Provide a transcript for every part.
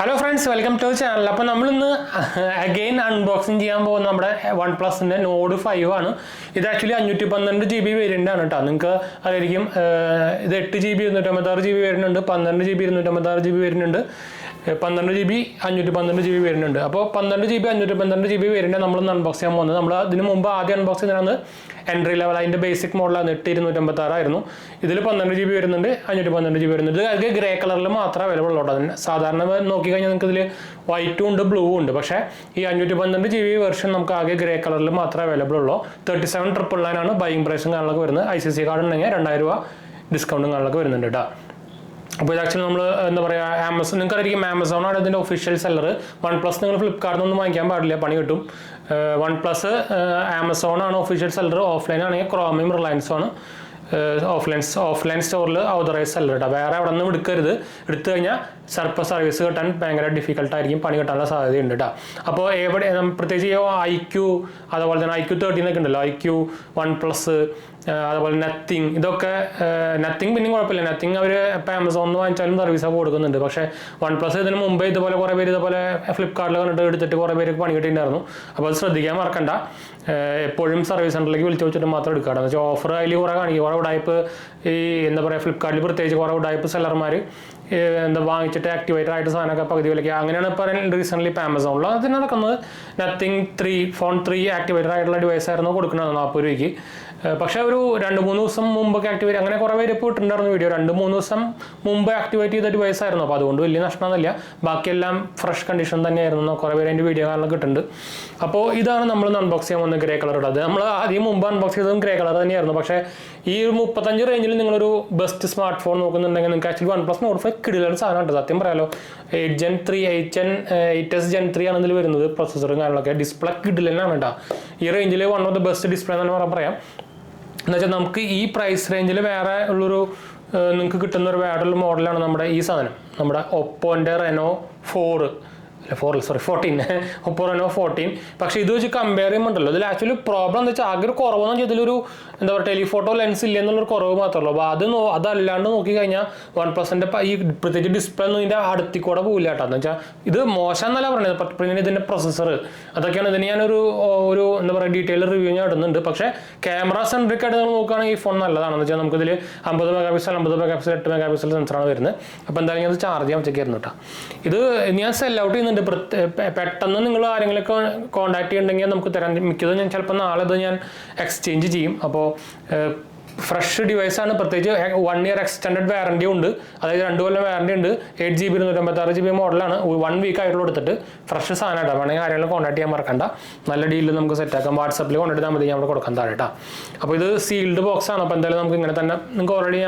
Hello friends, welcome to channel. അപ്പോൾ നമ്മളിന്ന് again unboxing ചെയ്യാൻ പോകുന്ന നമ്മുടെ വൺ പ്ലസിൻ്റെ നോഡ് 5 ആണ്. ഇത് ആക്ച്വലി 512 GB വേരിയൻ്റ് ആണ് കേട്ടോ. നിങ്ങൾക്ക് അതായിരിക്കും ഇത് 8 GB 256 GB വരുന്നുണ്ട്, 12 GB 256 GB വരുന്നുണ്ട്, 12 GB 512 GB വരുന്നുണ്ട്. അപ്പോൾ 12 GB 512 GB വേരിയൻ്റ് നമ്മളൊന്ന് അൺബോക്സ് ചെയ്യാൻ പോകുന്നത്. നമ്മൾ ഇതിന് മുമ്പ് ആദ്യം അൺബോക്സ് ചെയ്യുന്നതാണ് എൻട്രി ലെവൽ, അതിൻ്റെ ബേസിക് മോഡലാണ് 8256 ആയിരുന്നു. ഇതിൽ 12 GB വരുന്നുണ്ട്, 512 GB വരുന്നുണ്ട്. അത് ഗ്രേ കളറിൽ മാത്രമേ അവൈലബിൾ ഉള്ളൂ. അതിന് സാധാരണ നോക്കിക്കഴിഞ്ഞാൽ നിങ്ങൾക്ക് ഇതിൽ വൈറ്റും ഉണ്ട്, ബ്ലൂ ഉണ്ട്. പക്ഷേ ഈ 512 GB വെർഷൻ നമുക്ക് ആകെ ഗ്രേ കളറിൽ മാത്രമേ അവൈലബിൾ ഉള്ളൂ. 37,999 ആണ് ബൈയിങ് പ്രൈസും കാര്യങ്ങളൊക്കെ വരുന്നത്. ICC കാർഡ് ഉണ്ടെങ്കിൽ 2000 രൂപ ഡിസ്കൗണ്ടും കാര്യങ്ങളൊക്കെ വരുന്നുണ്ട് കേട്ടോ. അപ്പോൾ ഇത് ആക്ച്വലി നമ്മൾ എന്താ പറയുക, ആമസോൺ നിങ്ങൾക്കറിയാം, ആമസോണാണ് ഇതിൻ്റെ ഒഫീഷ്യൽ സെല്ലർ. വൺ പ്ലസ് നിങ്ങൾ ഫ്ലിപ്കാർട്ടിൽ നിന്നൊന്നും വാങ്ങിക്കാൻ പാടില്ല, പണി കിട്ടും. വൺ പ്ലസ് ആമസോണാണ് ഒഫീഷ്യൽ സെല്ലർ. ഓഫ്ലൈൻ ആണെങ്കിൽ ക്രോമയും റിലയൻസും ആണ് ഓഫ്ലൈൻ സ്റ്റോറിൽ ഓതറൈസ് സെല്ലർ കേട്ടോ. വേറെ അവിടെ നിന്നും എടുക്കരുത്. എടുത്തു കഴിഞ്ഞാൽ സർവീസ് കിട്ടാൻ ഭയങ്കര ഡിഫിക്കൽട്ടായിരിക്കും, പണി കിട്ടാനുള്ള സാധ്യതയുണ്ട് കേട്ടോ. അപ്പോൾ പ്രത്യേകിച്ച് IQ, അതുപോലെ തന്നെ IQ 13 ഒക്കെ ഉണ്ടല്ലോ, IQ, വൺ പ്ലസ്, അതുപോലെ നത്തിങ്, ഇതൊക്കെ നത്തിങ് പിന്നെയും കുഴപ്പമില്ല. നത്തിങ് അവർ ഇപ്പോൾ ആമസോണിൽ നിന്ന് വാങ്ങിച്ചാലും സർവീസൊക്കെ കൊടുക്കുന്നുണ്ട്. പക്ഷേ വൺ പ്ലസ് ഇതിന് മുമ്പേ ഇതുപോലെ കുറേ പേര് ഇതുപോലെ ഫ്ലിപ്കാർട്ടിൽ കണ്ടിട്ട് എടുത്തിട്ട് കുറേ പേര് പണി കിട്ടിയിട്ടുണ്ടായിരുന്നു. അപ്പോൾ അത് ശ്രദ്ധിക്കാൻ മറക്കണ്ട. എപ്പോഴും സർവീസ് സെൻ്ററിലേക്ക് വിളിച്ച് വെച്ചിട്ട് മാത്രം എടുക്കുക. എന്ന് വെച്ചാൽ ഓഫർ അതിൽ കുറേ കാണിക്കും. കുറേ ഉടായ്പ് ഈ എന്താ പറയുക, ഫ്ലിപ്കാർട്ടിൽ പ്രത്യേകിച്ച് കുറേ ഉടായ്പ് സെല്ലർമാർ എന്താ വാങ്ങിച്ചിട്ട് ആക്ടിവേറ്റഡ് ആയിട്ട് സാധനമൊക്കെ പകുതി വിലയ്ക്ക്, അങ്ങനെയാണ് ഇപ്പോൾ റീസെൻ്റ്ലി ഇപ്പോൾ ആമസോണിൽ അതിന് നടക്കുന്നത്. നത്തിങ് 3 ഫോൺ 3 ആക്ടിവേറ്റഡ് ആയിട്ടുള്ള ഡിവൈസ് ആയിരുന്നു കൊടുക്കുന്നത് 40 രൂപയ്ക്ക്. പക്ഷേ ഒരു 2-3 ദിവസം മുമ്പൊക്കെ ആക്ടിവേറ്റ്, അങ്ങനെ കുറേ പേര് ഇപ്പോൾ ഇട്ടുണ്ടായിരുന്നു വീഡിയോ. 2-3 ദിവസം മുമ്പ് ആക്ടിവേറ്റ് ചെയ്ത ഡിവൈസ് ആയിരുന്നു. അപ്പോൾ അതുകൊണ്ട് വലിയ നഷ്ടമൊന്നുമില്ല. ബാക്കിയെല്ലാം ഫ്രഷ് കണ്ടീഷൻ തന്നെയായിരുന്നു. കുറേ പേര് അതിൻ്റെ വീഡിയോ കാരണം കിട്ടുന്നുണ്ട്. അപ്പോൾ ഇതാണ് നമ്മൾ അൺബോക്സ് ചെയ്യാൻ പോകുന്ന ഗ്രേ കളർ ഉള്ളത്. നമ്മൾ ആദ്യം മുമ്പ് അൺബോക്സ് ചെയ്തതും ഗ്രേ കളർ തന്നെയായിരുന്നു. പക്ഷേ ഈ 35 റേഞ്ചിൽ നിങ്ങളൊരു ബെസ്റ്റ് സ്മാർട്ട് ഫോൺ നോക്കുന്നുണ്ടെങ്കിൽ നിങ്ങൾക്ക് ആക്ച്വലി വൺ പ്ലസ് നോഡ് 5 കിടിലൻ സാധനമുണ്ട്. സത്യം പറയാലോ, 8S Gen 3 ആണ് ഇതിൽ വരുന്നത്. പ്രൊസസ്സറും കാര്യങ്ങളൊക്കെ, ഡിസ്പ്ലേ കിടിലനാണ് കേട്ടോ. ഈ റേഞ്ചിൽ one of the best display എന്ന് പറയാം. എന്നുവെച്ചാൽ നമുക്ക് ഈ പ്രൈസ് റേഞ്ചിൽ വേറെ ഉള്ളൊരു നിങ്ങൾക്ക് കിട്ടുന്ന ഒരു വേറൊരു മോഡലാണ് നമ്മുടെ ഈ സാധനം. നമ്മുടെ ഒപ്പോൻ്റെ Reno 14 ഒപ്പോ Reno 14. പക്ഷേ ഇത് വെച്ച് കമ്പയർ ചെയ്യുമ്പോണ്ടല്ലോ, ഇതിൽ ആക്ച്വലി പ്രോബ്ലം എന്താ വെച്ചാൽ ആകെ ഒരു കുറവെന്ന് വെച്ചാൽ ഇതിലൊരു എന്താ പറയുക, ടെലിഫോട്ടോ ലെൻസ് ഇല്ല എന്നുള്ളൊരു കുറവ് മാത്രമേ ഉള്ളൂ. അപ്പോൾ അതല്ലാണ്ട് നോക്കിക്കഴിഞ്ഞാൽ വൺ പ്ലസിൻ്റെ ഈ പ്രത്യേകിച്ച് ഡിസ്പ്ലേ ഒന്നും ഇതിൻ്റെ അടുത്തിൽ കൂടെ പോകില്ല കേട്ടോ. എന്ന് വെച്ചാൽ ഇത് മോശം എന്നല്ല പറയുന്നത്, പിന്നെ ഇതിൻ്റെ പ്രൊസസ്സർ അതൊക്കെയാണ്. ഇതിന് ഞാനൊരു എന്താ പറയുക ഡീറ്റെയിൽ റിവ്യൂ ഞാൻ ഇടുന്നുണ്ട്. പക്ഷേ ക്യാമറ സെൻട്രിക് ആയിട്ട് നമ്മൾ നോക്കുകയാണെങ്കിൽ ഈ ഫോൺ നല്ലതാണെന്ന് വെച്ചാൽ നമുക്കിതിൽ 50 മെഗാപിക്സൽ 8 മെഗാപിക്സൽ സെൻസറാണ് വരുന്നത്. അപ്പോൾ എന്തായാലും ഞാൻ ചാർജ് ചെയ്യാൻ വെച്ചേക്കായിരുന്നു കേട്ടോ. ഇത് ഞാൻ സെൽ ഔട്ട് ചെയ്യുന്നുണ്ട്. പെട്ടെന്ന് നിങ്ങൾ ആരെങ്കിലുമൊക്കെ കോൺടാക്ട് ചെയ്യുന്നുണ്ടെങ്കിൽ നമുക്ക് തരാൻ. മിക്കതും ഞാൻ ചിലപ്പോൾ നാളെ ഇത് ഞാൻ എക്സ്ചേഞ്ച് ചെയ്യും. അപ്പോൾ ഫ്രഷ് ഡിവൈസാണ്. പ്രത്യേകിച്ച് 1 ഇയർ എക്സ്റ്റൻഡഡ് വാറണ്ടി ഉണ്ട്. അതായത് 2 കൊല്ലം വാറണ്ടി ഉണ്ട്. 8 GB 256 GB മോഡലാണ്. 1 വീക്ക് ആയിട്ടുള്ള എടുത്തിട്ട് ഫ്രഷ് സാധനമായിട്ടാണ്. വേണമെങ്കിൽ ആരെങ്കിലും കോൺടാക്ട് ചെയ്യാൻ മറക്കണ്ട. നല്ല ഡീലിൽ നമുക്ക് സെറ്റാക്കാം. വാട്സപ്പിൽ കോൺടാക്ട് ചെയ്താൽ മതി, ഞാൻ അവിടെ കൊടുക്കാൻ താഴെ കേട്ടോ. അപ്പോൾ ഇത് സീൽഡ് ബോക്സ് ആണ്. അപ്പോൾ എന്തായാലും നമുക്ക് ഇങ്ങനെ തന്നെ നിങ്ങൾക്ക് ഓൾറെഡി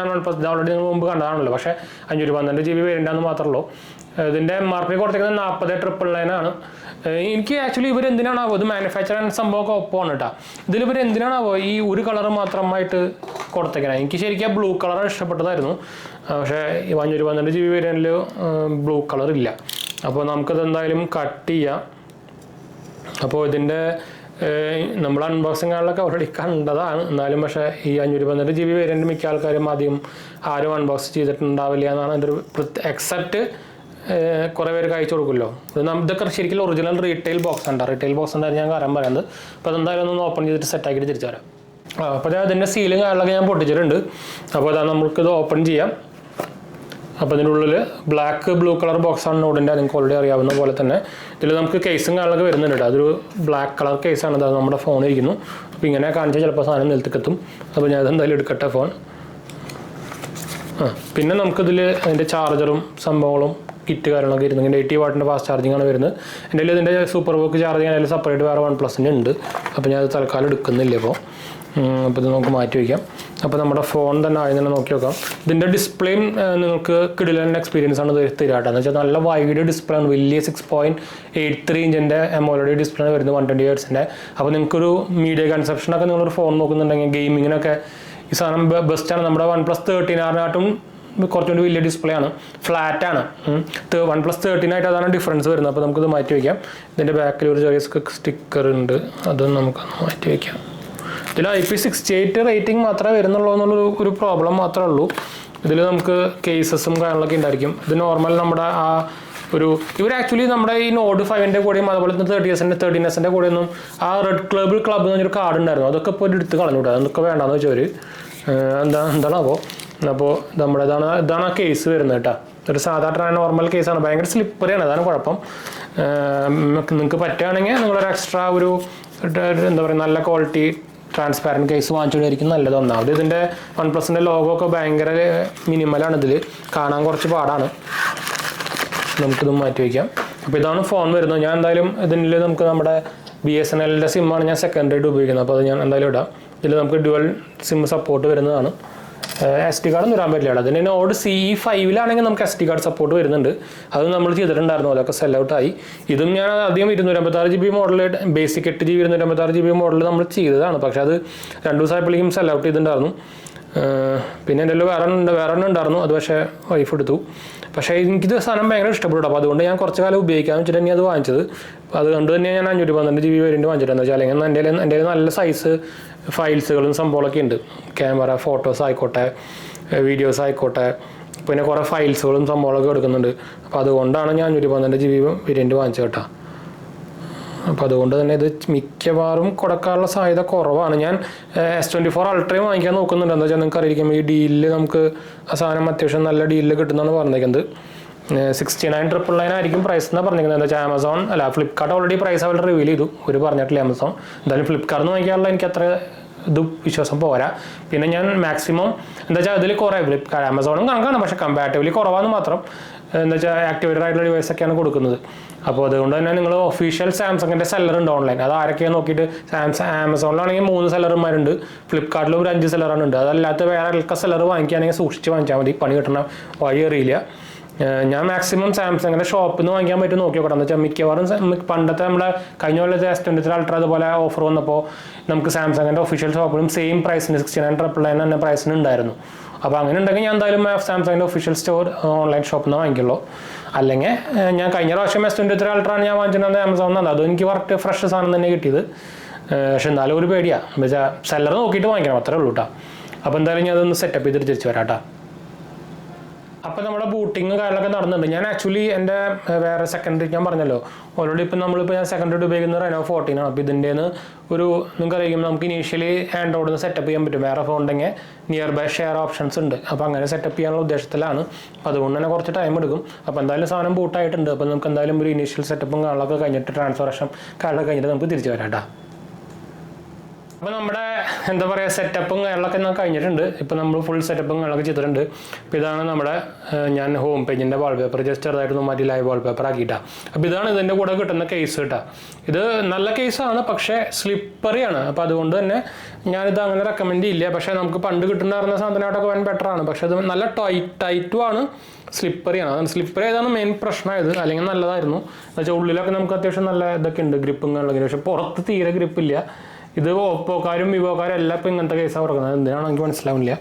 നിങ്ങൾ മുമ്പ് കണ്ടതാണല്ലോ. പക്ഷേ 512 GB വേരിയൻ്റാന്ന് മാത്രമേ ഉള്ളൂ. ഇതിൻ്റെ MRP കൊടുത്തേക്കുന്നത് 40,999 ആണ്. എനിക്ക് ആക്ച്വലി ഇവരെന്തിനാണാവോ ഇത് മാനുഫാക്ചർ ആൻഡ് സംഭവമൊക്കെ ഒപ്പമാണ് കേട്ടോ. ഇതിലിവർ എന്തിനാണാവോ ഈ ഒരു കളർ മാത്രമായിട്ട് കൊടുത്തേക്കണം. എനിക്ക് ശരിക്കും ബ്ലൂ കളർ ഇഷ്ടപ്പെട്ടതായിരുന്നു. പക്ഷേ ഈ 512 GB വേരിയൻ്റിൽ ബ്ലൂ കളർ ഇല്ല. അപ്പോൾ നമുക്കത് എന്തായാലും കട്ട് ചെയ്യാം. അപ്പോൾ ഇതിൻ്റെ നമ്മൾ അൺബോക്സിങ് ആളിലൊക്കെ ഓൾറെഡി കണ്ടതാണ്. എന്നാലും പക്ഷേ ഈ 512 GB വേരിയൻ്റ് മിക്ക ആൾക്കാരും ആരും അൺബോക്സ് ചെയ്തിട്ടുണ്ടാവില്ല എന്നാണ് എൻ്റെ ഒരു എക്സെപ്റ്റ് കുറേ പേര് കഴിച്ചു കൊടുക്കുമല്ലോ. ഇതൊക്കെ ശരിക്കും ഒറിജിനൽ റീറ്റെയിൽ ബോക്സ് ഉണ്ട്. റീറ്റെയിൽ ബോക്സ് ഉണ്ടായിരുന്നു ഞാൻ കാര്യം പറയുന്നത്. അപ്പോൾ അതെന്തായാലും ഒന്ന് ഓപ്പൺ ചെയ്തിട്ട് സെറ്റാക്കിയിട്ട് തിരിച്ചു വരാം. അപ്പോൾ അതിൻ്റെ സീലും കാര്യങ്ങളൊക്കെ ഞാൻ പൊട്ടിച്ചിട്ടുണ്ട്. അപ്പോൾ അതാ നമുക്കിത് ഓപ്പൺ ചെയ്യാം. അപ്പോൾ ഇതിൻ്റെ ഉള്ളിൽ ബ്ലൂ കളർ ബോക്സാണ് നോഡിൻ്റെ. നിങ്ങൾക്ക് ഓൾറെഡി അറിയാവുന്ന പോലെ തന്നെ ഇതിൽ നമുക്ക് കേസും കാര്യങ്ങളൊക്കെ വരുന്നുണ്ട്. അതൊരു ബ്ലാക്ക് കളർ കേസാണ്. അത് നമ്മുടെ ഫോൺ ഇരിക്കുന്നു. അപ്പോൾ ഇങ്ങനെ കാണിച്ചാൽ ചിലപ്പോൾ സാധനം നിലത്തേക്കെത്തും. അപ്പോൾ ഞാൻ അതെന്തായാലും എടുക്കട്ടെ ഫോൺ. പിന്നെ നമുക്കിതിൽ അതിൻ്റെ ചാർജറും സംഭവങ്ങളും കിറ്റ് കാര്യങ്ങളൊക്കെ ഇരുന്നു. 80 വാട്ടിൻ്റെ ഫാസ്റ്റ് ചാർജിങ് ആണ് വരുന്നത്. എൻ്റെ കയ്യിൽ ഇതിൻ്റെ സൂപ്പർ വർക്ക് ചാർജിങ് അതിൽ സെപ്പറേറ്റ് വേറെ വൺ പ്ലസിൻ്റെ ഉണ്ട്. അപ്പോൾ ഞാൻ അത് തൽക്കാലം എടുക്കുന്നില്ല ഇപ്പോൾ. അപ്പോൾ ഇത് നമുക്ക് മാറ്റി വയ്ക്കാം. അപ്പോൾ നമ്മുടെ ഫോൺ തന്നെ ആദ്യം തന്നെ നോക്കി നോക്കാം. ഇതിൻ്റെ ഡിസ്പ്ലേയും നിങ്ങൾക്ക് കിടിലൻ എക്സ്പീരിയൻസ് ആണ് തരാട്ടോ. എന്ന് വെച്ചാൽ നല്ല വൈഡ് ഡിസ്പ്ലേ ആണ്. വലിയ 6.83 ഇഞ്ചിൻ്റെ AMOLED ഡിസ്പ്ലേ ആണ് വരുന്നത്, 120 Hz. അപ്പോൾ നിങ്ങൾക്കൊരു മീഡിയ കൺസപ്ഷനൊക്കെ നിങ്ങളൊരു ഫോൺ നോക്കുന്നുണ്ടെങ്കിൽ ഗെയിമിങ്ങിനൊക്കെ ഈ സാധനം ബെസ്റ്റാണ്. നമ്മുടെ വൺ പ്ലസ് 13R കുറച്ചുകൂടി വലിയ ഡിസ്പ്ലേ ആണ്, ഫ്ലാറ്റ് ആണ്. വൺ പ്ലസ് 13 ആയിട്ട് അതാണ് ഡിഫറൻസ് വരുന്നത്. അപ്പോൾ നമുക്കിത് മാറ്റി വയ്ക്കാം. ഇതിൻ്റെ ബാക്കിൽ ഒരു ചെറിയ സ്റ്റിക്കർ ഉണ്ട്, അതൊന്നും നമുക്കൊന്ന് മാറ്റി വയ്ക്കാം. ഇതിൽ IP68 റേറ്റിംഗ് മാത്രമേ വരുന്നുള്ളൂ എന്നുള്ളൊരു പ്രോബ്ലം മാത്രമേ ഉള്ളൂ. ഇതിൽ നമുക്ക് കേസസും കാര്യങ്ങളൊക്കെ ഉണ്ടായിരിക്കും. ഇത് നോർമൽ നമ്മുടെ ആ ഇവർ ആക്ച്വലി നമ്മുടെ ഈ നോഡ് 5ൻ്റെ കൂടെയും അതുപോലെ തന്നെ 13S കൂടെയൊന്നും ആ റെഡ് ക്ലബ് എന്ന് പറഞ്ഞൊരു കാർഡ് ഉണ്ടായിരുന്നു, അതൊക്കെ ഇപ്പോൾ എടുത്ത് കളഞ്ഞു. അതൊക്കെ വേണ്ടാന്ന് വെച്ചവർ എന്താണാവോ. അപ്പോൾ നമ്മുടെ ഇതാണ് ആ കേസ് വരുന്നത് കേട്ടോ. ഒരു സാധാരണ നോർമൽ കേസാണ്, ഭയങ്കര സ്ലിപ്പറിയാണ്, അതാണ് കുഴപ്പം. നിങ്ങൾക്ക് പറ്റുകയാണെങ്കിൽ നിങ്ങളൊരു എക്സ്ട്രാ എന്താ പറയുക നല്ല ക്വാളിറ്റി ട്രാൻസ്പാരൻറ്റ് കേസ് വാങ്ങിച്ചുകൊണ്ടായിരിക്കും നല്ലത്. ഒന്നാമത് ഇതിൻ്റെ OnePlusൻ്റെ ലോഗോ ഒക്കെ ഭയങ്കര മിനിമലാണ്, ഇതിൽ കാണാൻ കുറച്ച് പാടാണ്. നമുക്കിതും മാറ്റി വയ്ക്കാം. അപ്പോൾ ഇതാണ് ഫോൺ വരുന്നത്. ഞാൻ എന്തായാലും ഇതിൽ നമുക്ക് നമ്മുടെ BSNLൻ്റെ സിമ്മാണ് ഞാൻ സെക്കൻഡറി ആയിട്ട് ഉപയോഗിക്കുന്നത്, അപ്പോൾ അത് ഞാൻ എന്തായാലും ഇടാം. ഇതിൽ നമുക്ക് ഡ്യുവൽ സിം സപ്പോർട്ട് വരുന്നതാണ്. SD കാർഡൊന്നും വരാൻ പറ്റില്ല. അതിന് നോഡ് CE5 നമുക്ക് SD കാർഡ് സപ്പോർട്ട് വരുന്നുണ്ട്, അത് നമ്മൾ ചെയ്തിട്ടുണ്ടായിരുന്നു, അതൊക്കെ സെൽ ഔട്ടായി. ഇതും ഞാൻ അധികം 256GB model basic 8GB 256GB model നമ്മൾ ചെയ്തതാണ്, പക്ഷേ അത് 2 ദിവസമായപ്പോഴേക്കും സെൽ ഔട്ട് ചെയ്തിട്ടുണ്ടായിരുന്നു. പിന്നെ എൻ്റെ വേറെ ഉണ്ടായിരുന്നു, അത് പക്ഷേ വൈഫ് എടുത്തു. പക്ഷേ എനിക്കിത് സാധനം ഭയങ്കര ഇഷ്ടപ്പെട്ടു. അപ്പോൾ അതുകൊണ്ട് ഞാൻ കുറച്ച് കാലം ഉപയോഗിക്കാമെന്ന് വെച്ചിട്ട് തന്നെ അത് വാങ്ങിച്ചത്. അതുകൊണ്ട് തന്നെ ഞാൻ 512GB വേരിയൻറ്റ് വാങ്ങിച്ചിട്ടുണ്ടെന്ന് വെച്ചാൽ അല്ലെങ്കിൽ എൻ്റെ നല്ല സൈസ് ഫയൽസുകളും സംഭവങ്ങളൊക്കെ ഉണ്ട്. ക്യാമറ, ഫോട്ടോസ് ആയിക്കോട്ടെ, വീഡിയോസ് ആയിക്കോട്ടെ, പിന്നെ കുറേ ഫയൽസുകളും സംഭവങ്ങളൊക്കെ എടുക്കുന്നുണ്ട്. അപ്പോൾ അതുകൊണ്ടാണ് ഞാൻ 512GB വേരിയൻറ്റ് വാങ്ങിച്ചത് കേട്ടോ. അപ്പോൾ അതുകൊണ്ട് തന്നെ ഇത് മിക്കവാറും കൊടുക്കാനുള്ള സാധ്യത കുറവാണ്. ഞാൻ S24 അൾട്രയും വാങ്ങിക്കാൻ നോക്കുന്നുണ്ട്. എന്താ വെച്ചാൽ നിങ്ങൾക്ക് അറിയിക്കും, ഈ ഡീലിൽ നമുക്ക് ആ സാധനം അത്യാവശ്യം നല്ല ഡീലിൽ കിട്ടുന്നതാണ് പറഞ്ഞിരിക്കുന്നത്. 69,999 ആയിരിക്കും പ്രൈസ് എന്നാണ് പറഞ്ഞിരിക്കുന്നത്. എന്താ വെച്ചാൽ ആമസോൺ ഫ്ലിപ്കാർട്ട് ഓൾറെഡി പ്രൈസ് അവർ റിവീൽ ചെയ്തു, ഒരു പറഞ്ഞിട്ടില്ല ആമസോൺ. എന്തായാലും ഫ്ലിപ്കാർട്ടിൽ നിന്ന് വാങ്ങിക്കാനുള്ള എനിക്ക് അത്ര ഇത് വിശ്വാസം പോരാ. പിന്നെ ഞാൻ മാക്സിമം എന്താ വെച്ചാൽ അതിൽ കുറേ ആമസോണും കണക്കാണ്, പക്ഷേ കമ്പാരിറ്റീവ്ലി കുറവാന്ന് മാത്രം. എന്താ വെച്ചാൽ ആക്ടിവേറ്റഡ് ആയിട്ടുള്ള ഡിവൈസൊക്കെയാണ് കൊടുക്കുന്നത്. അപ്പോൾ അതുകൊണ്ട് തന്നെ നിങ്ങൾ ഒഫീഷ്യൽ സാംസങ്ങിൻ്റെ സെല്ലർ ഉണ്ട് ഓൺലൈൻ, അത് ആരൊക്കെയാണ് നോക്കിയിട്ട് ആമസോണിലാണെങ്കിൽ 3 സെല്ലർമാരുണ്ട്, ഫ്ലിപ്കാർട്ടിലും ഒരു 5 സെല്ലറാണ് ഉണ്ട്. അതല്ലാത്ത വേറെ ഒക്കെ സെല്ലർ വാങ്ങിക്കുകയാണെങ്കിൽ സൂക്ഷിച്ച് വാങ്ങിച്ചാൽ മതി, പണി കിട്ടണ വഴി അറിയില്ല. ഞാൻ മാക്സിമം സാംസങ്ങിൻ്റെ ഷോപ്പിൽ നിന്ന് വാങ്ങിക്കാൻ പറ്റും നോക്കി നോക്കണം. എന്ന് വെച്ചാൽ മിക്കവാറും പണ്ടത്തെ നമ്മുടെ കഴിഞ്ഞ കൊല്ലത്തെ S23 അൾട്ര അതുപോലെ ഓഫർ വന്നപ്പോൾ നമുക്ക് സാംസങ്ങിൻ്റെ ഒഫീഷ്യൽ ഷോപ്പിലും സെയിം പ്രൈസിന് 69,999 തന്നെ പ്രൈസിന് ഉണ്ടായിരുന്നു. അപ്പോൾ അങ്ങനെ ഉണ്ടെങ്കിൽ ഞാൻ എന്തായാലും സാംസങ്ങിൻ്റെ ഒഫീഷ്യൽ സ്റ്റോർ ഓൺലൈൻ ഷോപ്പിൽ നിന്ന് വാങ്ങിക്കുള്ളൂ. അല്ലെങ്കിൽ ഞാൻ കഴിഞ്ഞ പ്രാവശ്യം S23 അൾട്രാണ് ഞാൻ വാങ്ങിച്ചിട്ടുണ്ടെങ്കിൽ ആമസോണിൽ നിന്നാണ്, അതും എനിക്ക് കറക്റ്റ് ഫ്രഷ് സാധനം തന്നെ കിട്ടിയത്. പക്ഷെ എന്നാലും ഒരു പേടിയാണ്, എന്താ വെച്ചാൽ സെല്ലർ നോക്കിയിട്ട് വാങ്ങിക്കണം, അത്രേ ഉള്ളൂ കേട്ടോ. അപ്പോൾ എന്തായാലും ഞാൻ അതൊന്ന് സെറ്റപ്പ് ചെയ്തിട്ട് തിരിച്ച് വരാം കേട്ടോ. അപ്പോൾ നമ്മുടെ ബൂട്ടിങ് കാര്യങ്ങളൊക്കെ നടന്നുണ്ട്. ഞാൻ ആക്ച്വലി എൻ്റെ വേറെ സെക്കൻഡറി ഞാൻ പറഞ്ഞല്ലോ ഓൾറെഡി ഞാൻ സെക്കൻഡറി ഉപയോഗിക്കുന്നത് Reno 14 ആണ്. അപ്പോൾ ഇതിൻ്റെ നിങ്ങൾക്കറിയാം നമുക്ക് ഇനീഷ്യലി ആൻഡ്രോയിഡിൽ നിന്ന് സെറ്റപ്പ് ചെയ്യാൻ പറ്റും. വേറെ ഫോൺ ഉണ്ടെങ്കിൽ നിയർ ബൈ ഷെയർ ഓപ്ഷൻസ് ഉണ്ട്. അപ്പോൾ അങ്ങനെ സെറ്റപ്പ് ചെയ്യാനുള്ള ഉദ്ദേശത്തിലാണ്. അപ്പോൾ അതുകൊണ്ട് തന്നെ കുറച്ച് ടൈം എടുക്കും. അപ്പോൾ എന്തായാലും സാധനം ബൂട്ടായിട്ടുണ്ട്. അപ്പോൾ നമുക്ക് എന്തായാലും ഒരു ഇനീഷ്യൽ സെറ്റപ്പും കാര്യങ്ങളൊക്കെ കഴിഞ്ഞിട്ട് ട്രാൻസ്ഫറേഷൻ കാര്യങ്ങളൊക്കെ കഴിഞ്ഞിട്ട് നമുക്ക് തിരിച്ച് വരാം കേട്ടോ. അപ്പോൾ നമ്മുടെ എന്താ പറയുക സെറ്റപ്പും കാര്യങ്ങളൊക്കെ കഴിഞ്ഞിട്ടുണ്ട്. ഇപ്പോൾ നമ്മൾ ഫുൾ സെറ്റപ്പും കാര്യങ്ങളൊക്കെ ചെയ്തിട്ടുണ്ട്. അപ്പോൾ ഇതാണ് നമ്മുടെ ഞാൻ ഹോം പേജിൻ്റെ വാൾപേപ്പർ ജസ്റ്റ് ചെറുതായിട്ടൊന്നും മാറ്റി ലൈവ് വാൾപേപ്പർ ആക്കിയിട്ടാണ്. അപ്പോൾ ഇതാണ് ഇതിൻ്റെ കൂടെ കിട്ടുന്ന കേസ് കേട്ടോ. ഇത് നല്ല കേസാണ്, പക്ഷേ സ്ലിപ്പറിയാണ്. അപ്പോൾ അതുകൊണ്ട് തന്നെ ഞാനിത് അങ്ങനെ റെക്കമെൻഡ് ചെയ്യില്ല. പക്ഷേ നമുക്ക് പണ്ട് കിട്ടുന്ന സാധനമായിട്ടൊക്കെ വൻ ബെറ്ററാണ്. പക്ഷേ അത് നല്ല ടൈറ്റുമാണ്, സ്ലിപ്പറിയാണ്. അതാണ് സ്ലിപ്പറി ഏതാണ് മെയിൻ പ്രശ്നമായത്. അല്ലെങ്കിൽ നല്ലതായിരുന്നു. എന്നുവെച്ചാൽ ഉള്ളിലൊക്കെ നമുക്ക് അത്യാവശ്യം നല്ല ഇതൊക്കെ ഉണ്ട്, ഗ്രിപ്പും കാര്യങ്ങളൊക്കെ. പക്ഷേ പുറത്ത് തീരെ ഗ്രിപ്പില്ല. ഇത് ഓപ്പോക്കാരും വിവോക്കാരും എല്ലാം ഇപ്പോൾ ഇങ്ങനത്തെ കേസാണ് കൊടുക്കുന്നത്. എന്തിനാണ് എനിക്ക് മനസ്സിലാവില്ല.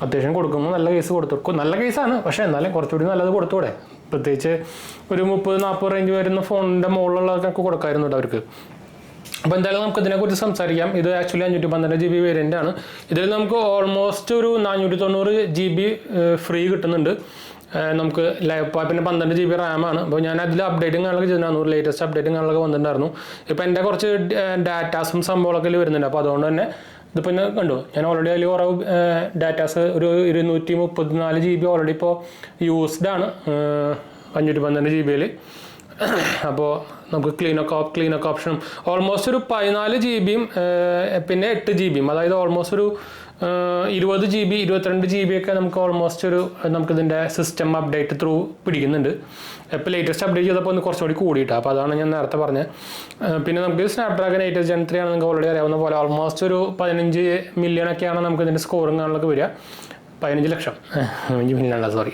അത്യാവശ്യം കൊടുക്കുമ്പോൾ നല്ല കേസ് കൊടുത്തു, നല്ല കേസാണ്, പക്ഷേ എന്നാലും കുറച്ചുകൂടി നല്ലത് കൊടുത്തൂടെ. പ്രത്യേകിച്ച് ഒരു 30-40 റേഞ്ച് വരുന്ന ഫോണിൻ്റെ മുകളിലുള്ളതൊക്കെ കൊടുക്കാമായിരുന്നു കേട്ടോ അവർക്ക്. അപ്പോൾ എന്തായാലും നമുക്ക് ഇതിനെക്കുറിച്ച് സംസാരിക്കാം. ഇത് ആക്ച്വലി 512GB വേരിയൻ്റ് ആണ്. ഇതിൽ നമുക്ക് ഓൾമോസ്റ്റ് ഒരു 490GB ഫ്രീ കിട്ടുന്നുണ്ട് നമുക്ക്. പിന്നെ 12GB റാമാണ്. അപ്പോൾ ഞാൻ അതിൽ അപ്ഡേറ്റും കാര്യങ്ങളൊക്കെ ചെയ്തിട്ടുണ്ടായിരുന്നു, ലേറ്റസ്റ്റ് അപ്ഡേറ്റും കാര്യങ്ങളൊക്കെ വന്നിട്ടുണ്ടായിരുന്നു. ഇപ്പോൾ എൻ്റെ കുറച്ച് ഡാറ്റാസും സംഭവങ്ങളൊക്കെ വരുന്നുണ്ട്. അപ്പോൾ അതുകൊണ്ട് തന്നെ ഇതിപ്പോൾ ഇന്ന് കണ്ടു, ഞാൻ ഓൾറെഡി അതിൽ കുറവ് ഡാറ്റാസ് ഒരു 234GB ഓൾറെഡി ഇപ്പോൾ യൂസ്ഡ് ആണ് 512GB. അപ്പോൾ നമുക്ക് ക്ലീനൊക്കെ ഓപ്ഷനും ഓൾമോസ്റ്റ് ഒരു 14GB പിന്നെ 8GB, അതായത് ഓൾമോസ്റ്റ് ഒരു 20GB 22GB ഒക്കെ നമുക്ക് ഓൾമോസ്റ്റ് നമുക്കിതിൻ്റെ സിസ്റ്റം അപ്ഡേറ്റ് ത്രൂ പിടിക്കുന്നുണ്ട്. ഇപ്പോൾ ലേറ്റസ്റ്റ് അപ്ഡേറ്റ് ചെയ്തപ്പോൾ ഒന്ന് കുറച്ചുകൂടി കൂടിയിട്ടാണ്. അപ്പോൾ അതാണ് ഞാൻ നേരത്തെ പറഞ്ഞത്. പിന്നെ നമുക്ക് സ്നാപ്ഡ്രാഗൺ 8 Gen 3 ആണ്, നിങ്ങൾക്ക് ഓൾറെഡി അറിയാവുന്ന പോലെ ഓൾമോസ്റ്റ് ഒരു 15 മില്യണൊക്കെയാണ് നമുക്ക് ഇതിൻ്റെ സ്കോറും കാണാനൊക്കെ വരിക. 15 ലക്ഷം 5 മില്യൺ സോറി.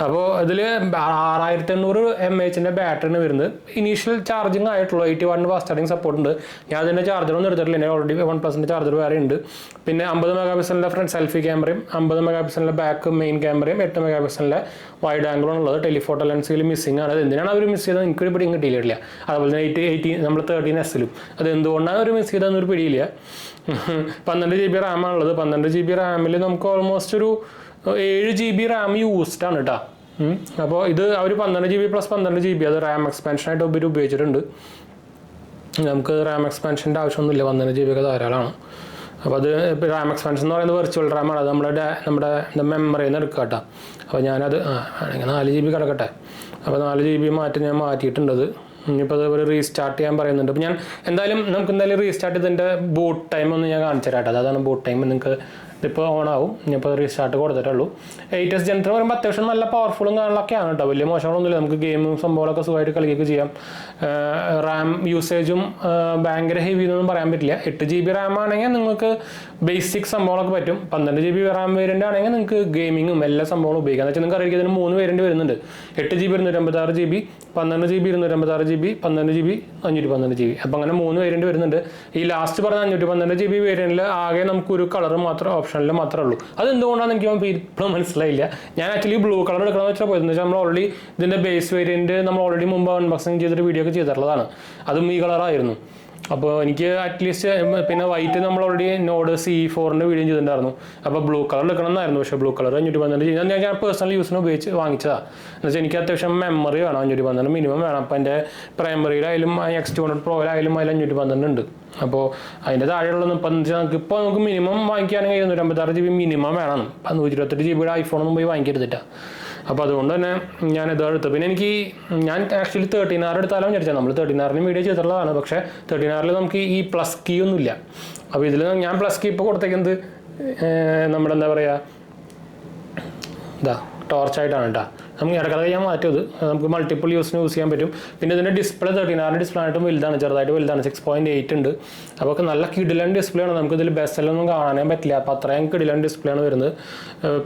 അപ്പോൾ ഇതിൽ 6800 mAh ബാറ്ററിന് വരുന്നത്. ഇനീഷ്യൽ ചാർജിങ് ആയിട്ടുള്ളൂ. 81 ഫാസ്റ്റ് ചാർജിങ് സപ്പോർട്ട് ഉണ്ട്. ഞാൻ അതിൻ്റെ ചാർജറൊന്നും എടുത്തിട്ടില്ല, എൻ്റെ ഓൾറെഡി OnePlusൻ്റെ ചാർജർ വേറെ ഉണ്ട്. പിന്നെ 50 മെഗാപിക്സലിൻ്റെ ഫ്രണ്ട് സെൽഫി ക്യാമറയും 50 മെഗാപിക്സലിൻ്റെ ബാക്ക് മെയിൻ ക്യാമറയും 8 മെഗാപിക്സലിൻ്റെ വൈഡ് ആംഗിളാണ് ഉള്ളത്. ടെലിഫോട്ടോ ലെൻസിൽ മിസ്സിംഗ് ആണ്. അത് എന്തിനാണ് അവർ മിസ് ചെയ്തത് എനിക്കൊരു പിടിയും കിട്ടിയില്ല. അതുപോലെ തന്നെ 18 നമ്മൾ 13S അത് എന്തുകൊണ്ടാണ് അവർ മിസ് ചെയ്തതെന്നൊരു പിടിയില്ല. 12GB റാമാണുള്ളത്. 12GB റാമിൽ നമുക്ക് ഓൾമോസ്റ്റ് ഒരു 7GB റാം യൂസ്ഡ് ആണ് കേട്ടോ. അപ്പോൾ ഇത് അവർ 12 GB പ്ലസ് 12 GB അത് റാം എക്സ്പാൻഷനായിട്ട് ഉപയോഗിച്ചിട്ടുണ്ട്. നമുക്ക് റാം എക്സ്പാൻഷൻ്റെ ആവശ്യമൊന്നുമില്ല, 12 GB ഒക്കെ ധാരാളമാണ്. അപ്പോൾ അത് ഇപ്പോൾ റാം എക്സ്പാൻഷൻ എന്ന് പറയുന്നത് വെർച്വൽ റാമാണ്, അത് നമ്മുടെ മെമ്മറിയിൽ നിന്ന് എടുക്കുക കേട്ടോ. അപ്പോൾ ഞാനത് ആണെങ്കിൽ 4 GB കിടക്കട്ടെ. അപ്പോൾ 4 GB ഞാൻ മാറ്റിയിട്ടുണ്ടത്. ഇനിയിപ്പോൾ അത് ഒരു റീസ്റ്റാർട്ട് ചെയ്യാൻ പറയുന്നുണ്ട്. അപ്പോൾ ഞാൻ നമുക്ക് റീസ്റ്റാർട്ട് ചെയ്തതിൻ്റെ ബൂട്ട് ടൈം ഒന്ന് ഞാൻ കാണിച്ചു തരാം കേട്ടോ. അതാണ് ബൂട്ട് ടൈം. നിങ്ങൾക്ക് ഇതിപ്പോൾ ഓൺ ആവും. ഇനിയിപ്പോൾ റീസ്റ്റാർട്ട് കൊടുത്തിട്ടുള്ളൂ. 8S Gen 3 പറയുമ്പോൾ അത്യാവശ്യം നല്ല പവർഫുള്ളും കാര്യങ്ങളൊക്കെയാണ് കേട്ടോ. വലിയ മോശങ്ങളൊന്നുമില്ല. നമുക്ക് ഗെയിമും സംഭവങ്ങളൊക്കെ സുഖമായിട്ട് കളിക്കുകയൊക്കെ ചെയ്യാം. റാം യൂസേജും ഭയങ്കര ഹെവി എന്നൊന്നും പറയാൻ പറ്റില്ല. 8 GB റാം ആണെങ്കിൽ നിങ്ങൾക്ക് ബേസിക് സംഭവങ്ങളൊക്കെ പറ്റും. 12 GB റാം വേരിയൻ്റ് ആണെങ്കിൽ നിങ്ങൾക്ക് ഗെയിമിങ്ങും എല്ലാ സംഭവങ്ങളും ഉപയോഗിക്കാം. എന്ന് വെച്ചാൽ നിങ്ങൾക്ക് അറിയിക്കും, ഇതിന് 3 വേരിയൻ്റ് വരുന്നുണ്ട്. 8 GB 256 GB, 12 GB 256 GB, 12 GB 512 GB. അപ്പോൾ അങ്ങനെ 3 വേരിയൻ്റ് വരുന്നുണ്ട്. ഈ ലാസ്റ്റ് പറഞ്ഞ 512 GB വേരിയൻറ്റിൽ ആകെ നമുക്കൊരു കളർ മാത്രം ഓപ്ഷനിൽ മാത്രമേ ഉള്ളൂ. അത് എന്തുകൊണ്ടാണെന്ന് എനിക്ക് ഇപ്പോഴും മനസ്സിലായില്ല. ഞാൻ ആക്ച്വലി ബ്ലൂ കളർ എടുക്കണമെന്ന് വെച്ചാൽ പോയത്. വെച്ചാൽ നമ്മൾ ഓൾറെഡി ഇതിൻ്റെ ബേസ് വേരിയൻറ്റ് നമ്മൾ ഓൾറെഡി മുമ്പ് അൺബോക്സിങ് ചെയ്തിട്ട് വീഡിയോ ഒക്കെ ചെയ്തിട്ടുള്ളതാണ്. അതും ഈ കളറായിരുന്നു. അപ്പോൾ എനിക്ക് അറ്റ്ലീസ്റ്റ് പിന്നെ വൈറ്റ് നമ്മൾ ഓൾറെഡി നോഡ് C4 വീഡിയോ ചെയ്തിട്ടുണ്ടായിരുന്നു. അപ്പോൾ ബ്ലൂ കളർ എടുക്കണം എന്നായിരുന്നു. പക്ഷേ ബ്ലൂ കളർ 512 ഞാൻ പേഴ്സണൽ യൂസിന് ഉപയോഗിച്ച് വാങ്ങിച്ചതാണ്. എന്ന് വെച്ചാൽ എനിക്ക് അത്യാവശ്യം മെമ്മറി വേണം, 512 മിനിമം വേണം. അപ്പോൾ എൻ്റെ പ്രൈമറിയിലായാലും X200 പ്രോയിലായാലും അതിൽ 512 ഉണ്ട്. അപ്പോൾ അതിൻ്റെ താഴെയുള്ളതൊന്നും ഇപ്പം ഇപ്പോൾ നമുക്ക് മിനിമം വാങ്ങിക്കുകയാണെങ്കിൽ 256 GB മിനിമം വേണം. 128 GB ഐഫോണൊന്നും പോയി വാങ്ങിക്കരുതിട്ടാണ്. അപ്പോൾ അതുകൊണ്ട് തന്നെ ഞാൻ ഇത് എടുത്തു. പിന്നെ ഞാൻ ആക്ച്വലി 13R എടുത്താലും വിചാരിച്ചാൽ നമ്മൾ 13R വീഡിയോ ചെയ്തിട്ടുള്ളതാണ്. പക്ഷേ 13R നമുക്ക് ഈ പ്ലസ് കീ ഒന്നുമില്ല. അപ്പോൾ ഇതിൽ ഞാൻ പ്ലസ് കീ ഇപ്പോൾ കൊടുത്തേക്കുന്നത് നമ്മുടെ എന്താ പറയുക ടോർച്ചായിട്ടാണ് കേട്ടോ. നമുക്ക് ഇടയ്ക്കിടയ്ക്ക് ഞാൻ മാറ്റും. നമുക്ക് മൾട്ടിപ്പിൾ യൂസിന് യൂസ് ചെയ്യാൻ പറ്റും. പിന്നെ ഇതിൻ്റെ ഡിസ്പ്ലേ 13R ഡിസ്പ്ലേ ആയിട്ടും വലുതാണ്, ചെറുതായിട്ട് വലുതാണ്. 6.8 ഉണ്ട്. അപ്പോൾ നല്ല കിടിലൻ ഡിസ്പ്ലേ ആണ്. നമുക്കിതിൽ ബെസ്സലൊന്നും കാണാനേ പറ്റില്ല. അപ്പോൾ അത്രയും കിടിലൻ ഡിസ്പ്ലേ ആണ് വരുന്നത്.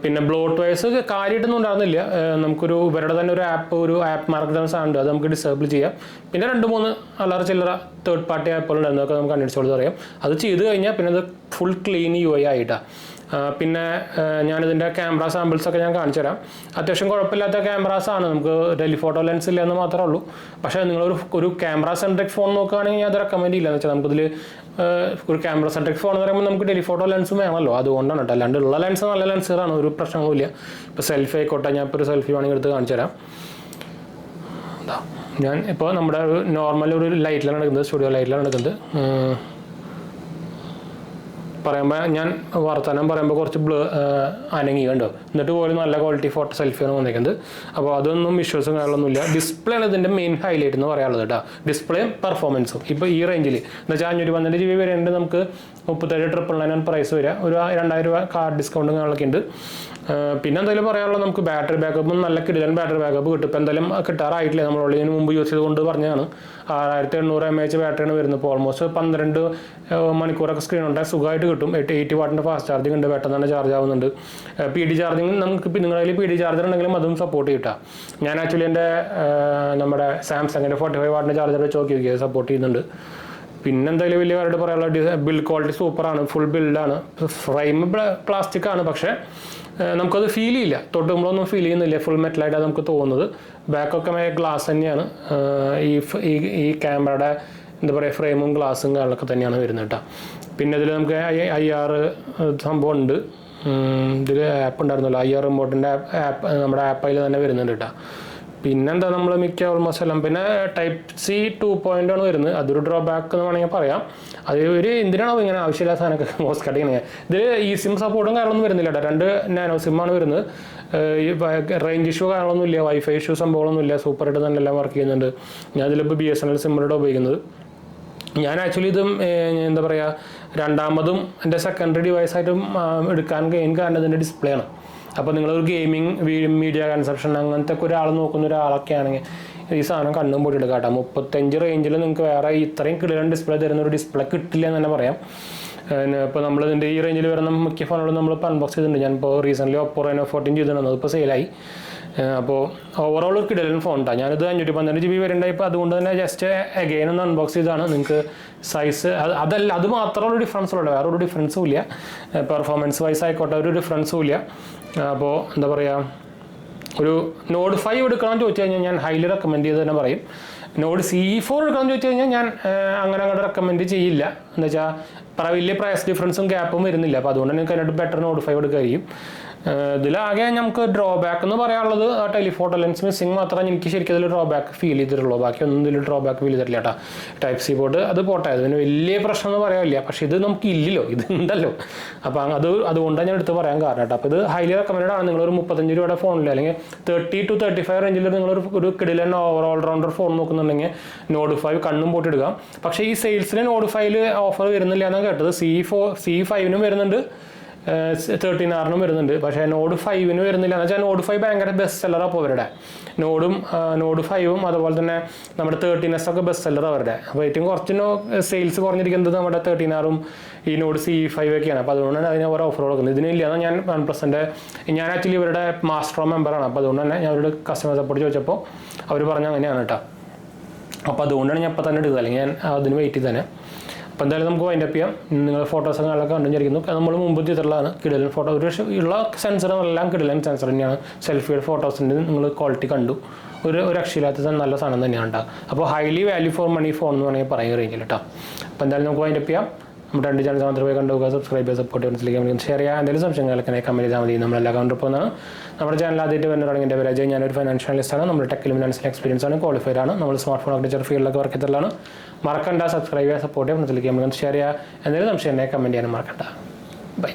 പിന്നെ ബ്ലോട്ട് വൈസ് കാര്യമായിട്ടൊന്നും ഉണ്ടാകുന്നില്ല. നമുക്കൊരു ഇവരുടെ തന്നെ ഒരു ആപ്പ് മാർക്കറ്റ് സാധനം അത് നമുക്ക് ഡിസേബിൾ ചെയ്യാം. പിന്നെ 2-3 അല്ലറ ചില്ലറ തേർഡ് പാർട്ടി ആപ്പുകളുണ്ടായിരുന്നു, അതൊക്കെ നമുക്ക് അൺഇൻസ്റ്റാൾ പറയാം. അത് ചെയ്ത് കഴിഞ്ഞാൽ പിന്നെ അത് ഫുൾ ക്ലീൻ UI ആയിട്ടാണ്. പിന്നെ ഞാനിതിൻ്റെ ക്യാമറ സാമ്പിൾസൊക്കെ ഞാൻ കാണിച്ചു തരാം. അത്യാവശ്യം കുഴപ്പമില്ലാത്ത ക്യാമറാസാണ്. നമുക്ക് ടെലിഫോട്ടോ ലെൻസ് ഇല്ല എന്ന് മാത്രമേ ഉള്ളൂ. പക്ഷേ നിങ്ങളൊരു ക്യാമറ സെൻട്രിക് ഫോൺ നോക്കുകയാണെങ്കിൽ ഞാൻ അത് റെക്കമെൻഡ് ചെയ്യില്ല. എന്ന് വെച്ചാൽ നമുക്കിതിൽ ഒരു ക്യാമറ സെൻട്രിക് ഫോൺ എന്ന് പറയുമ്പോൾ നമുക്ക് ടെലിഫോട്ടോ ലെൻസും വേണമല്ലോ. അതുകൊണ്ടാണ് കേട്ടോ. അല്ലാണ്ട് ഉള്ള ലെൻസ് നല്ല ലെൻസുകളാണ്, ഒരു പ്രശ്നവുമില്ല. ഇപ്പോൾ സെൽഫി ആയിക്കോട്ടെ, ഞാൻ ഇപ്പോൾ ഒരു സെൽഫി വേണമെങ്കിൽ എടുത്ത് കാണിച്ചു തരാം. ഞാൻ ഇപ്പോൾ നമ്മുടെ ഒരു നോർമൽ ഒരു ലൈറ്റിലാണ് എടുക്കുന്നത്, സ്റ്റുഡിയോ ലൈറ്റിലാണ് എടുക്കുന്നത്. പറയുമ്പോൾ ഞാൻ വർത്തമാനം പറയുമ്പോൾ കുറച്ച് അനങ്ങി കണ്ടോ, എന്നിട്ട് പോലും നല്ല ക്വാളിറ്റി ഫോട്ടോ സെൽഫിയാണ് വന്നിരിക്കുന്നത്. അപ്പോൾ അതൊന്നും വിഷ്വൽസും കാര്യങ്ങളൊന്നുമില്ല. ഡിസ്പ്ലേ ആണ് ഇതിൻ്റെ മെയിൻ ഹൈലൈറ്റ് എന്ന് പറയാനുള്ളത് കേട്ടോ. ഡിസ്പ്ലേയും പെർഫോമൻസും ഇപ്പോൾ ഈ റേഞ്ചിൽ എന്ന് വെച്ചാൽ 512 GB വരെയുണ്ട്. നമുക്ക് 37,999 പ്രൈസ് വരിക. ഒരു 2000 രൂപ കാർഡ് ഡിസ്കൗണ്ടും കാര്യങ്ങളൊക്കെ ഉണ്ട്. പിന്നെ എന്തായാലും പറയാനുള്ളത്, നമുക്ക് ബാറ്ററി ബാക്കപ്പും നല്ല കിടിലൻ ബാറ്ററി ബാക്കപ്പ് കിട്ടും. ഇപ്പോൾ എന്തായാലും കിട്ടാറായിട്ടില്ല. നമ്മൾ ഓൾറെഡി മുമ്പ് യൂസ് ചെയ്തുകൊണ്ട് പറഞ്ഞതാണ്. 6800 mAh ബാറ്ററിയാണ് വരുന്നത്. ഇപ്പോൾ ഓൾമോസ്റ്റ് 12 മണിക്കൂറൊക്കെ സ്ക്രീൻ ഉണ്ടായി സുഖമായിട്ട് കിട്ടും. 80 വാട്ടിൻ്റെ ഫാസ്റ്റ് ചാർജിങ് ഉണ്ട്, പെട്ടെന്ന് തന്നെ ചാർജ് ആവുന്നുണ്ട്. PD ചാർജിങ് നമുക്ക് നിങ്ങളുടെ PD ചാർജർ ഉണ്ടെങ്കിലും അതും സപ്പോർട്ട് കിട്ടാം. ഞാൻ ആക്ച്വലി എൻ്റെ നമ്മുടെ സാംസങ്ങിൻ്റെ 45 വാട്ടിൻ്റെ ചാർജർ വെച്ച് നോക്കിയത് സപ്പോർട്ട് ചെയ്യുന്നുണ്ട്. പിന്നെ എന്തായാലും വലിയ കാര്യമായിട്ട് പറയാനുള്ള ബിൽഡ് ക്വാളിറ്റി സൂപ്പറാണ്, ഫുൾ ബിൽഡാണ്. ഫ്രെയിം പ്ലാസ്റ്റിക് ആണ്, പക്ഷേ നമുക്കത് ഫീൽ ചെയ്യില്ല. തൊട്ടുമ്പോഴൊന്നും ഫീൽ ചെയ്യുന്നില്ല, ഫുൾ മെറ്റലായിട്ടാണ് നമുക്ക് തോന്നുന്നത്. ബാക്കൊക്കെ ഗ്ലാസ് തന്നെയാണ്. ഈ ക്യാമറയുടെ എന്താ പറയുക ഫ്രെയിമും ഗ്ലാസും കാര്യങ്ങളൊക്കെ തന്നെയാണ് വരുന്നത് കേട്ടോ. പിന്നെ ഇതിൽ നമുക്ക് IR സംഭവം ഉണ്ട്. ഇതിൽ ആപ്പ് ഉണ്ടായിരുന്നല്ലോ, IR റിമോട്ടിൻ്റെ ആപ്പ് നമ്മുടെ ആപ്പിൽ തന്നെ വരുന്നുണ്ട് കേട്ടോ. പിന്നെന്താ നമ്മൾ മിക്ക ഓൾമോസ്റ്റ് എല്ലാം. പിന്നെ Type-C 2.0 ആണ് വരുന്നത്. അതൊരു ഡ്രോബാക്ക് എന്ന് വേണമെങ്കിൽ പറയാം. അത് എന്തിനാണോ ഇങ്ങനെ ആവശ്യമില്ലാത്ത സാധനമൊക്കെ മോസ്റ്റ് കട്ട് ചെയ്യുന്നത്. ഇതിൽ ഈ സിം സപ്പോർട്ടും കാര്യങ്ങളൊന്നും വരുന്നില്ല കേട്ടോ. 2 നാനോ സിമ്മാണ് വരുന്നത്. റേഞ്ച് ഇഷ്യൂ കാര്യങ്ങളൊന്നുമില്ല, വൈഫൈ ഇഷ്യൂ സംഭവങ്ങളൊന്നുമില്ല. സൂപ്പറായിട്ട് തന്നെ എല്ലാം വർക്ക് ചെയ്യുന്നുണ്ട്. ഞാൻ ഇതിലിപ്പോൾ BSNL സിമ്മിലൂടെ ഉപയോഗിക്കുന്നത്. ഞാൻ ആക്ച്വലി ഇതും എന്താ പറയുക രണ്ടാമതും എൻ്റെ സെക്കൻഡറി ഡിവൈസായിട്ടും എടുക്കാൻ കാരണം ഇതിൻ്റെ ഡിസ്പ്ലേ ആണ്. അപ്പോൾ നിങ്ങളൊരു ഗെയിമിംഗ് മീഡിയ കൺസപ്ഷൻ അങ്ങനത്തെ ഒക്കെ ഒരാൾ നോക്കുന്ന ഒരാളൊക്കെ ആണെങ്കിൽ ഈ സാധനം കണ്ണും പൊട്ടി എടുക്കാം കേട്ടോ. 35 റേഞ്ചിൽ നിങ്ങൾക്ക് വേറെ ഇത്രയും കിടിലൻ ഡിസ്പ്ലേ തരുന്ന ഒരു ഡിസ്പ്ലേ കിട്ടില്ല എന്ന് തന്നെ പറയാം. ഇപ്പോൾ നമ്മളിതിൻ്റെ ഈ റേഞ്ചിൽ വരുന്ന മിക്ക ഫോണുകളും നമ്മളിപ്പോൾ അൺബോക്സ് ചെയ്തിട്ടുണ്ട്. ഞാനിപ്പോൾ റീസെൻ്റ്ലി Oppo Reno 14 ചെയ്തിട്ടുണ്ട്, അതിപ്പോൾ സെയിലായി. അപ്പോൾ ഓവറോൾ ഒരു കിടിലൻ ഫോൺ കേട്ടോ. ഞാനിത് 512 GB വരെയുണ്ടായി. ഇപ്പോൾ അതുകൊണ്ട് തന്നെ ജസ്റ്റ് അഗെയിൻ ഒന്ന് അൺബോക്സ് ചെയ്താണ്. നിങ്ങൾക്ക് സൈസ് അത് മാത്രമുള്ള ഡിഫറൻസ് ഉള്ളൂ, വേറെ ഒരു ഡിഫറൻസും ഇല്ല. പെർഫോമൻസ് വൈസ് ആയിക്കോട്ടെ ഒരു ഡിഫറൻസും ഇല്ല. അപ്പോൾ എന്താ പറയുക, ഒരു നോഡ് 5 എടുക്കണമെന്ന് ചോദിച്ചു കഴിഞ്ഞാൽ ഞാൻ ഹൈലി റെക്കമെൻഡ് ചെയ്ത് തന്നെ പറയും. നോഡ് C4 എടുക്കണമെന്ന് ചോദിച്ചു കഴിഞ്ഞാൽ ഞാൻ അങ്ങനെ റെക്കമെൻഡ് ചെയ്യില്ല. എന്ന് വെച്ചാൽ വലിയ പ്രൈസ് ഡിഫറൻസും ഗ്യാപ്പും വരുന്നില്ല. അപ്പോൾ അതുകൊണ്ട് നിങ്ങൾക്ക് അതിനായിട്ട് ബെറ്റർ നോഡ് 5 എടുക്കുകയായിരിക്കും. ഇതിലാകെ നമുക്ക് ഡ്രോബാക്ക് എന്ന് പറയാനുള്ളത് ആ ടെലിഫോട്ടോ ലെൻസ് മിസ്സിങ് മാത്രമേ എനിക്ക് ശരിക്കും ഇതിൽ ഡ്രോബാക്ക് ഫീൽ ചെയ്തിട്ടുള്ളൂ. ബാക്കി ഒന്നും ഇതിൽ ഡ്രോബാക്ക് ഫീൽ ചെയ്തിട്ടില്ല കേട്ടോ. ടൈപ്പ് സി പോർട്ട് അത് പോട്ടെ, അതിന് വലിയ പ്രശ്നം എന്ന് പറയാനില്ല. പക്ഷേ ഇത് നമുക്ക് ഇല്ലല്ലോ, ഇത് ഉണ്ടല്ലോ. അപ്പോൾ അതുകൊണ്ടാണ് ഞാൻ എടുത്ത് പറയാൻ കാരണം കേട്ടോ. അപ്പോൾ ഇത് ഹൈലി റെക്കമെൻഡ് ആണ്. നിങ്ങളൊരു 35 രൂപയുടെ ഫോണിൽ അല്ലെങ്കിൽ 30 to 35 റേഞ്ചിൽ നിങ്ങളൊരു കിടിലൻ ഓൾറൗണ്ടർ ഫോൺ നോക്കുന്നുണ്ടെങ്കിൽ നോഡ് 5 കണ്ണും പോട്ടിടുക. പക്ഷേ ഈ സെയിൽസിന് നോഡ് 5 ഓഫർ വരുന്നില്ല എന്നാണ് കേട്ടത്. C5 വരുന്നുണ്ട്, 13R വരുന്നുണ്ട്. പക്ഷേ നോഡ് 5 വരുന്നില്ല എന്ന് വെച്ചാൽ നോഡ് 5 ഭയങ്കര ബെസ്റ്റ് സെല്ലറാണ്. അപ്പോൾ അവരുടെ നോഡ് 5 അതുപോലെ തന്നെ നമ്മുടെ 13S ഒക്കെ ബെസ്റ്റ് സെല്ലർ അവരുടെ. അപ്പോൾ ഏറ്റവും കുറച്ച് സെയിൽസ് കുറഞ്ഞിരിക്കുന്നത് നമ്മുടെ 13R ഈ നോഡ് C5 ഒക്കെയാണ്. അപ്പോൾ അതുകൊണ്ടാണ് അതിന് ഓരോ ഓഫർ കൊടുക്കുന്നത്. ഇതിനില്ല ഞാൻ OnePlusൻ്റെ ഞാൻ ആക്ച്വലി ഇവരുടെ മാസ്റ്റർ മെമ്പറാണ്. അപ്പോൾ അതുകൊണ്ട് തന്നെ ഞാൻ അവരുടെ കസ്റ്റമർ സപ്പോർട്ട് ചോദിച്ചപ്പോൾ അവർ പറഞ്ഞ അങ്ങനെയാണ് കേട്ടോ. അപ്പോൾ അതുകൊണ്ടാണ് ഞാൻ ഇപ്പോൾ തന്നെ എടുത്തത്, അല്ലെങ്കിൽ ഞാൻ അതിന് വെയിറ്റ് ചെയ്ത് തന്നെ. അപ്പോൾ എന്തായാലും നമുക്ക് വൈൻഡപ്പ് ചെയ്യാം. നിങ്ങൾ ഫോട്ടോസൊക്കെ നല്ല കണ്ടുവന്നിരിക്കുന്നു. നമ്മൾ മുമ്പ് ചെയ്തിട്ടുള്ളതാണ് കിടിലൻ ഫോട്ടോ. ഒരു ഉള്ള സെൻസറെല്ലാം കിടിലൻ സെൻസർ തന്നെയാണ്. സെൽഫിയുടെ ഫോട്ടോസിൻ്റെ നിങ്ങൾ ക്വാളിറ്റി കണ്ടു, ഒരു രക്ഷയില്ലാത്ത നല്ല സാധനം തന്നെയാണ് കേട്ടോ. അപ്പോൾ highly value for money phone എന്ന് വേണമെങ്കിൽ പറയുക റേഞ്ചിൽ കേട്ടോ. അപ്പോൾ എന്തായാലും നമുക്ക് വൈൻഡപ്പ് ചെയ്യാം. നമ്മുടെ 2 ചാനൽ മാത്രമേ കണ്ടുപോകുക, സബ്സ്ക്രൈബ് ചെയ്യുക, സപ്പോർട്ട് ചെയ്യുക, ഷെയർ ചെയ്യുക. എന്തെങ്കിലും സംശയങ്ങളൊക്കെ കമൻറ്റ് ചെയ്താൽ മതി. നമ്മളെല്ലാം കണ്ടുപോകുന്നതാണ്. നമ്മുടെ ചാനൽ ആദ്യമായിട്ട് വരുന്നതാണ്. എൻ്റെ പേര് അജയ്, ഞാനൊരു ഫൈനാൻഷ്യൽ അനലിസ്റ്റാണ്. നമ്മുടെ ടെക്കിലും ഫിനാൻഷ്യൽ എക്സ്പീരിയൻസ് ആണ്, ക്വാളിഫൈഡ് ആണ്. നമ്മൾ സ്മാർട്ട് ഫോൺ ആർക്കിടെക്ചർ ഫീൽഡിലൊക്കെ വർക്ക് ചെയ്തിട്ടുള്ളതാണ്. മറക്കണ്ട സബ്സ്ക്രൈബ് ചെയ്യുക, സപ്പോർട്ട് ചെയ്യുക, ഷെയർ ചെയ്യുക. എന്തെങ്കിലും സംശയം കമൻറ്റ് ചെയ്യാനും മറക്കണ്ട. ബൈ.